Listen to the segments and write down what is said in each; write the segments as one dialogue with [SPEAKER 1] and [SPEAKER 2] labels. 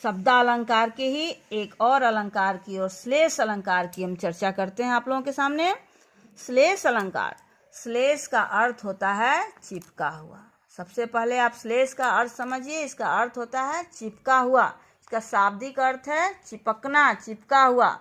[SPEAKER 1] शब्दालंकार के ही एक और अलंकार की और श्लेष अलंकार की हम चर्चा करते हैं आप लोगों के सामने। श्लेष अलंकार, श्लेष का अर्थ होता है चिपका हुआ। सबसे पहले आप श्लेष का अर्थ समझिए। इसका अर्थ होता है चिपका हुआ। इसका शाब्दिक अर्थ है चिपकना, चिपका हुआ।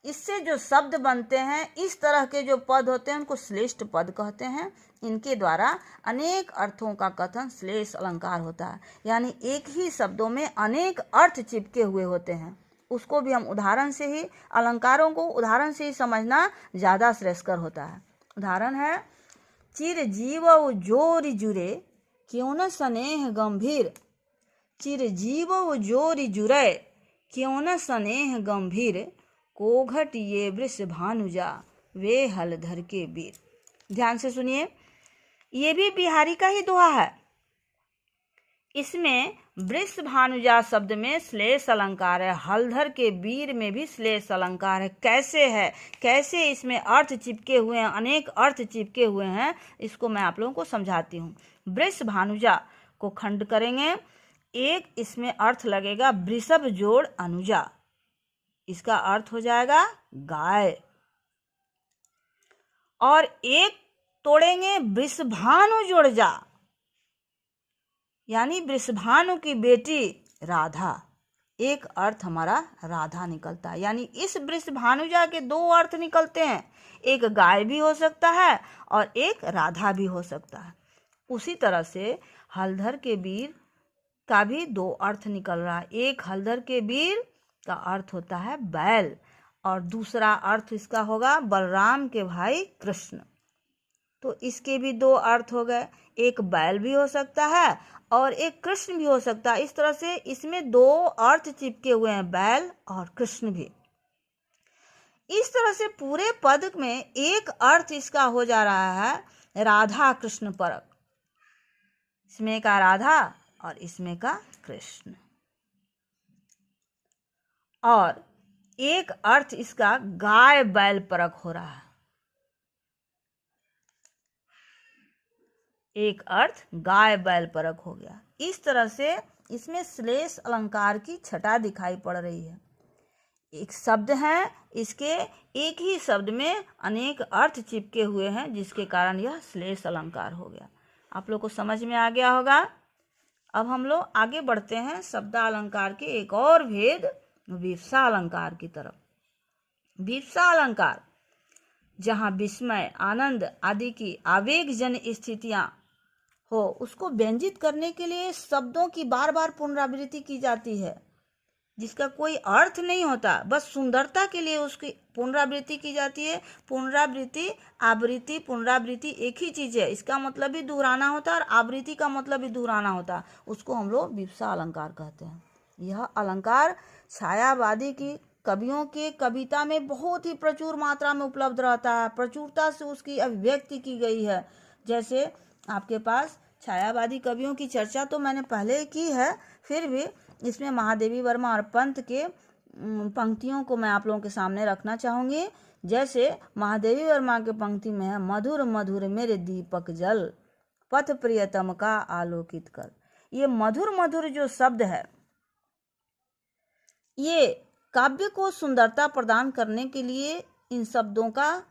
[SPEAKER 1] इससे जो शब्द बनते हैं, इस तरह के जो पद होते हैं उनको श्लेष्ठ पद कहते हैं। इनके द्वारा अनेक अर्थों का कथन श्लेष अलंकार होता है, यानी एक ही शब्दों में अनेक अर्थ चिपके हुए होते हैं। उसको भी हम उदाहरण से ही, अलंकारों को उदाहरण से ही समझना ज़्यादा श्रेयस्कर होता है। उदाहरण है, चिर जीव जोरि जुरे क्यों न स्नेह गंभीर। चिर जीव जोरि जुरे क्यों न स्नेह गंभीर, कोघट ये वृष भानुजा वे हलधर के वीर। ध्यान से सुनिए, ये भी बिहारी का ही दोहा है। इसमें वृष भानुजा शब्द में श्लेष अलंकार है, हलधर के वीर में भी श्लेष अलंकार है। कैसे है, कैसे इसमें अर्थ चिपके हुए हैं, अनेक अर्थ चिपके हुए हैं, इसको मैं आप लोगों को समझाती हूँ। वृष भानुजा को खंड करेंगे, एक इसमें अर्थ लगेगा वृषभ जोड़ अनुजा, इसका अर्थ हो जाएगा गाय। और एक तोड़ेंगे वृषभानु जोड़ जा, यानी वृषभानु की बेटी राधा, एक अर्थ हमारा राधा निकलता है। यानी इस वृषभानुजा के दो अर्थ निकलते हैं, एक गाय भी हो सकता है और एक राधा भी हो सकता है। उसी तरह से हलधर के वीर का भी दो अर्थ निकल रहा है। एक हलधर के वीर का अर्थ होता है बैल और दूसरा अर्थ इसका होगा बलराम के भाई कृष्ण। तो इसके भी दो अर्थ हो गए, एक बैल भी हो सकता है और एक कृष्ण भी हो सकता है। इस तरह से इसमें दो अर्थ चिपके हुए हैं, बैल और कृष्ण भी। इस तरह से पूरे पद में एक अर्थ इसका हो जा रहा है राधा कृष्ण परक, इसमें का राधा और इसमें का कृष्ण। और एक अर्थ इसका गाय बैल परक हो रहा है, एक अर्थ गाय बैल परक हो गया। इस तरह से इसमें श्लेष अलंकार की छटा दिखाई पड़ रही है। एक शब्द है, इसके एक ही शब्द में अनेक अर्थ चिपके हुए हैं, जिसके कारण यह श्लेष अलंकार हो गया। आप लोग को समझ में आ गया होगा। अब हम लोग आगे बढ़ते हैं शब्दालंकार के एक और भेद विवक्षा अलंकार की तरफ। विवक्षा अलंकार जहाँ विस्मय, आनंद आदि की आवेगजन स्थितियां हो, उसको व्यंजित करने के लिए शब्दों की बार बार पुनरावृत्ति की जाती है, जिसका कोई अर्थ नहीं होता, बस सुंदरता के लिए उसकी पुनरावृत्ति की जाती है। पुनरावृत्ति, आवृत्ति, पुनरावृत्ति एक ही चीज है, इसका मतलब भी दोहराना होता है और आवृत्ति का मतलब भी दोहराना होता है। उसको हम लोग विवक्षा अलंकार कहते हैं। यह अलंकार छायावादी की कवियों के कविता में बहुत ही प्रचुर मात्रा में उपलब्ध रहता है, प्रचुरता से उसकी अभिव्यक्ति की गई है। जैसे आपके पास छायावादी कवियों की चर्चा तो मैंने पहले की है, फिर भी इसमें महादेवी वर्मा और पंत के पंक्तियों को मैं आप लोगों के सामने रखना चाहूँगी। जैसे महादेवी वर्मा के पंक्ति में है, मधुर मधुर मेरे दीपक जल पथ प्रियतम का आलोकित कर। ये मधुर मधुर जो शब्द है, ये काव्य को सुंदरता प्रदान करने के लिए इन शब्दों का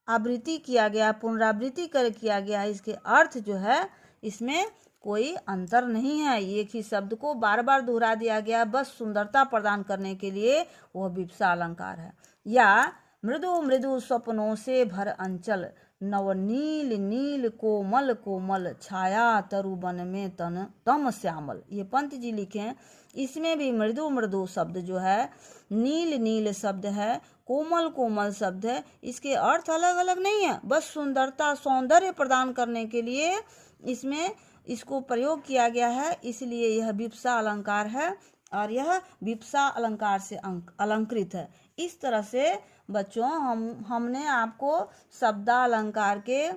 [SPEAKER 1] आवृत्ति किया गया, पुनरावृत्ति कर किया गया। इसके अर्थ जो है, इसमें कोई अंतर नहीं है, एक ही शब्द को बार बार दोहरा दिया गया बस सुंदरता प्रदान करने के लिए, वह विवक्षा अलंकार है। या मृदु मृदु स्वप्नों से भर अंचल नव नील नील कोमल कोमल छाया तरुबन में तन तम श्यामल, ये पंत जी लिखे हैं। इसमें भी मृदु मृदु शब्द जो है, नील नील शब्द है, कोमल कोमल शब्द है, इसके अर्थ अलग अलग नहीं है, बस सुंदरता सौंदर्य प्रदान करने के लिए इसमें इसको प्रयोग किया गया है, इसलिए यह विवक्षा अलंकार है और यह विवक्षा अलंकार से अलंकृत है। इस तरह से बच्चों हमने आपको शब्दालंकार के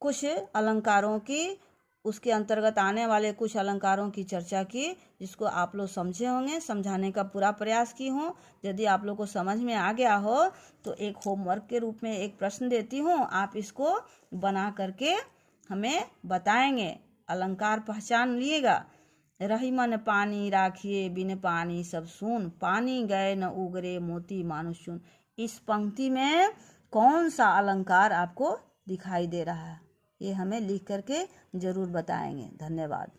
[SPEAKER 1] कुछ अलंकारों की, उसके अंतर्गत आने वाले कुछ अलंकारों की चर्चा की, जिसको आप लोग समझे होंगे। समझाने का पूरा प्रयास की हूँ। यदि आप लोग को समझ में आ गया हो तो एक होमवर्क के रूप में एक प्रश्न देती हूँ, आप इसको बना करके हमें बताएंगे। अलंकार पहचान लिएगा। रही मन पानी राखिए बिन पानी सब सून, पानी गए न उगरे मोती मानुष चून। इस पंक्ति में कौन सा अलंकार आपको दिखाई दे रहा है, ये हमें लिख करके जरूर बताएंगे। धन्यवाद।